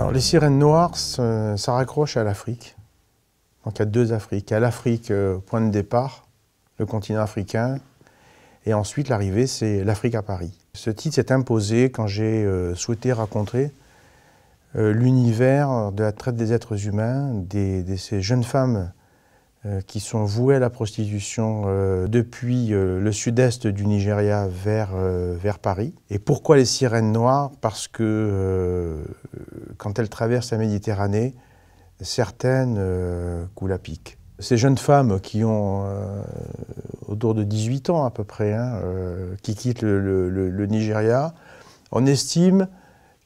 Alors les sirènes noires, ça raccroche à l'Afrique. Donc il y a deux Afriques. Il y a l'Afrique, point de départ, le continent africain, et ensuite l'arrivée, c'est l'Afrique à Paris. Ce titre s'est imposé quand j'ai souhaité raconter l'univers de la traite des êtres humains, de ces jeunes femmes qui sont vouées à la prostitution depuis le sud-est du Nigeria vers Paris. Et pourquoi les sirènes noires? Parce que quand elles traversent la Méditerranée, certaines coulent à pic. Ces jeunes femmes qui ont autour de 18 ans à peu près, qui quittent le Nigeria, on estime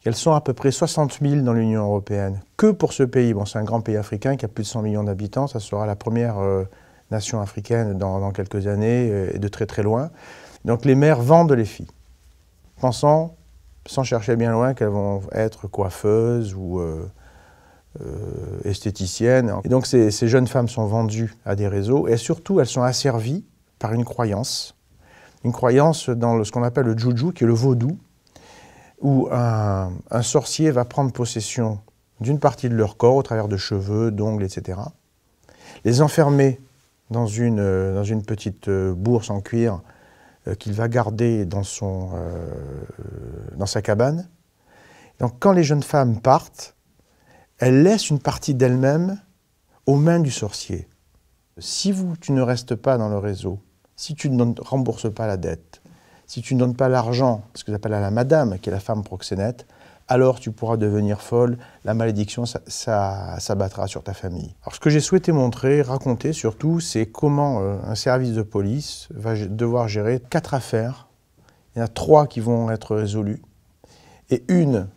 qu'elles sont à peu près 60 000 dans l'Union européenne. Que pour ce pays, bon, c'est un grand pays africain qui a plus de 100 millions d'habitants, ça sera la première nation africaine dans quelques années et de très très loin. Donc les mères vendent les filles, pensant, sans chercher bien loin, qu'elles vont être coiffeuses ou esthéticiennes. Et donc ces jeunes femmes sont vendues à des réseaux et surtout elles sont asservies par une croyance dans ce qu'on appelle le juju, qui est le vaudou, où un sorcier va prendre possession d'une partie de leur corps au travers de cheveux, d'ongles, etc. Les enfermer dans une petite bourse en cuir qu'il va garder dans sa cabane. Donc quand les jeunes femmes partent, elles laissent une partie d'elles-mêmes aux mains du sorcier. Si tu ne restes pas dans le réseau, si tu ne rembourses pas la dette, si tu ne donnes pas l'argent, ce que j'appelle à la madame, qui est la femme proxénète, alors tu pourras devenir folle, la malédiction s'abattra sur ta famille. Alors ce que j'ai souhaité montrer, raconter surtout, c'est comment un service de police va devoir gérer 4 affaires. Il y en a 3 qui vont être résolues, et une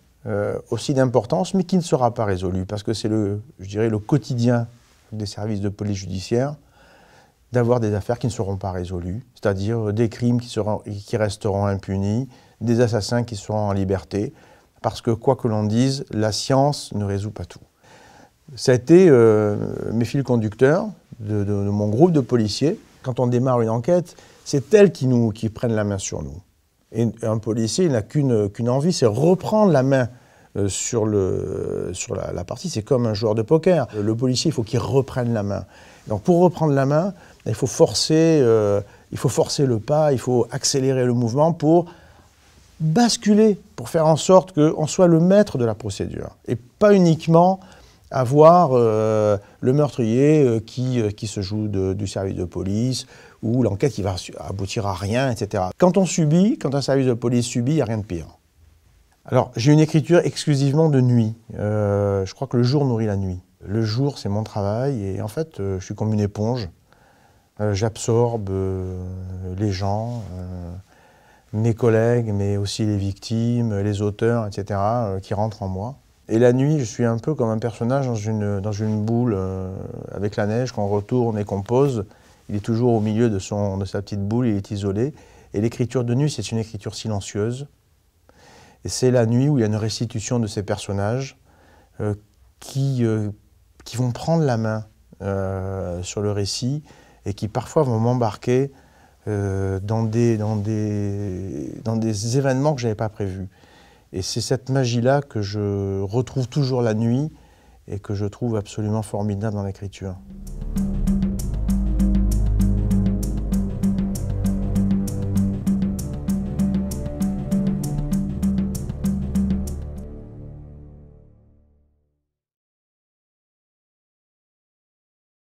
aussi d'importance, mais qui ne sera pas résolue, parce que c'est je dirais, le quotidien des services de police judiciaire, d'avoir des affaires qui ne seront pas résolues, c'est-à-dire des crimes qui resteront impunis, des assassins qui seront en liberté, parce que quoi que l'on dise, la science ne résout pas tout. Ça a été mes fils conducteurs de mon groupe de policiers. Quand on démarre une enquête, c'est elles qui prennent la main sur nous. Et un policier, il n'a qu'une envie, c'est reprendre la main sur la partie. C'est comme un joueur de poker. Le policier, il faut qu'il reprenne la main. Donc pour reprendre la main, il faut forcer le pas, il faut accélérer le mouvement pour basculer, pour faire en sorte qu'on soit le maître de la procédure. Et pas uniquement avoir le meurtrier qui se joue du service de police, ou l'enquête qui va aboutir à rien, etc. Quand un service de police subit, il n'y a rien de pire. Alors, j'ai une écriture exclusivement de nuit. Je crois que le jour nourrit la nuit. Le jour, c'est mon travail, et en fait, je suis comme une éponge. J'absorbe les gens, mes collègues, mais aussi les victimes, les auteurs, etc., qui rentrent en moi. Et la nuit, je suis un peu comme un personnage dans une boule avec la neige qu'on retourne et qu'on pose. Il est toujours au milieu de sa petite boule, il est isolé. Et l'écriture de nuit, c'est une écriture silencieuse. Et c'est la nuit où il y a une restitution de ces personnages qui vont prendre la main sur le récit et qui parfois vont m'embarquer dans des événements que je n'avais pas prévus. Et c'est cette magie-là que je retrouve toujours la nuit et que je trouve absolument formidable dans l'écriture.